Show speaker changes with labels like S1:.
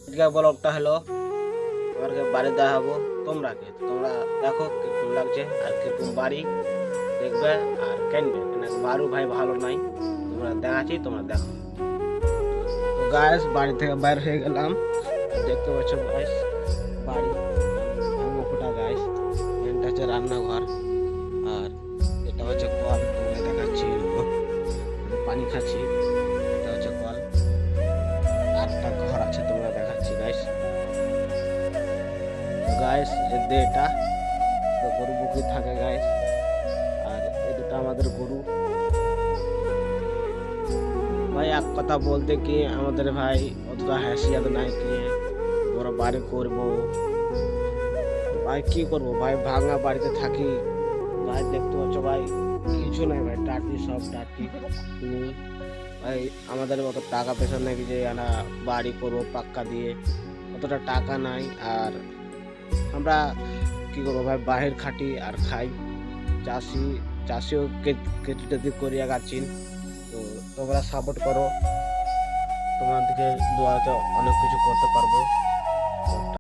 S1: আজকে ব্লগটা হলো তোমাকে বাড়ি দেখাবো। তোমরা দেখো কিরকম লাগছে আর কিরকম বাড়ি দেখবে আর কিনবে কেন বারু ভাই ভালো নাই। তোমরা দেখাচ্ছি, তোমরা দেখো। তো গাইস বাড়ি থেকে বাইর হয়ে গেলাম। দেখতে পাচ্ছ গাইস বাড়ি ভাঙা ফোটা গাইস। এটা হচ্ছে রান্নাঘর আর এটা হচ্ছে কল। তোমরা দেখাচ্ছি পানি খাচ্ছি। এটা হচ্ছে কল আর একটা ঘর আছে, তোমরা দেখাচ্ছি গাইস। গাইস এটা তো গরু বকরি থাকে গাইস। আর এই দুটো আমাদের গরু ভাই। এক কথা বলতে কি আমাদের ভাই অতটা হাসিয়াত নাই কি বড় বাড়ি করব ভাই। কি করব ভাই, ভাঙা বাড়িতে থাকি ভাই। দেখতে পাচ্ছ ভাই কিছু নাই ভাই, টাটি সব টাটি ভাই। আমাদের মতো টাকা পয়সা নাকি যে আমরা বাড়ি করবো পাক্কা দিয়ে, অতটা টাকা নাই। আর আমরা কি করবো ভাই, বাহির খাটি আর খাই। চাষিও কেটে টেটি করিয়া গাচ্ছি। তো তোমরা সাপোর্ট করো, তোমাদেরকে দোয়াতে অনেক কিছু করতে পারবো।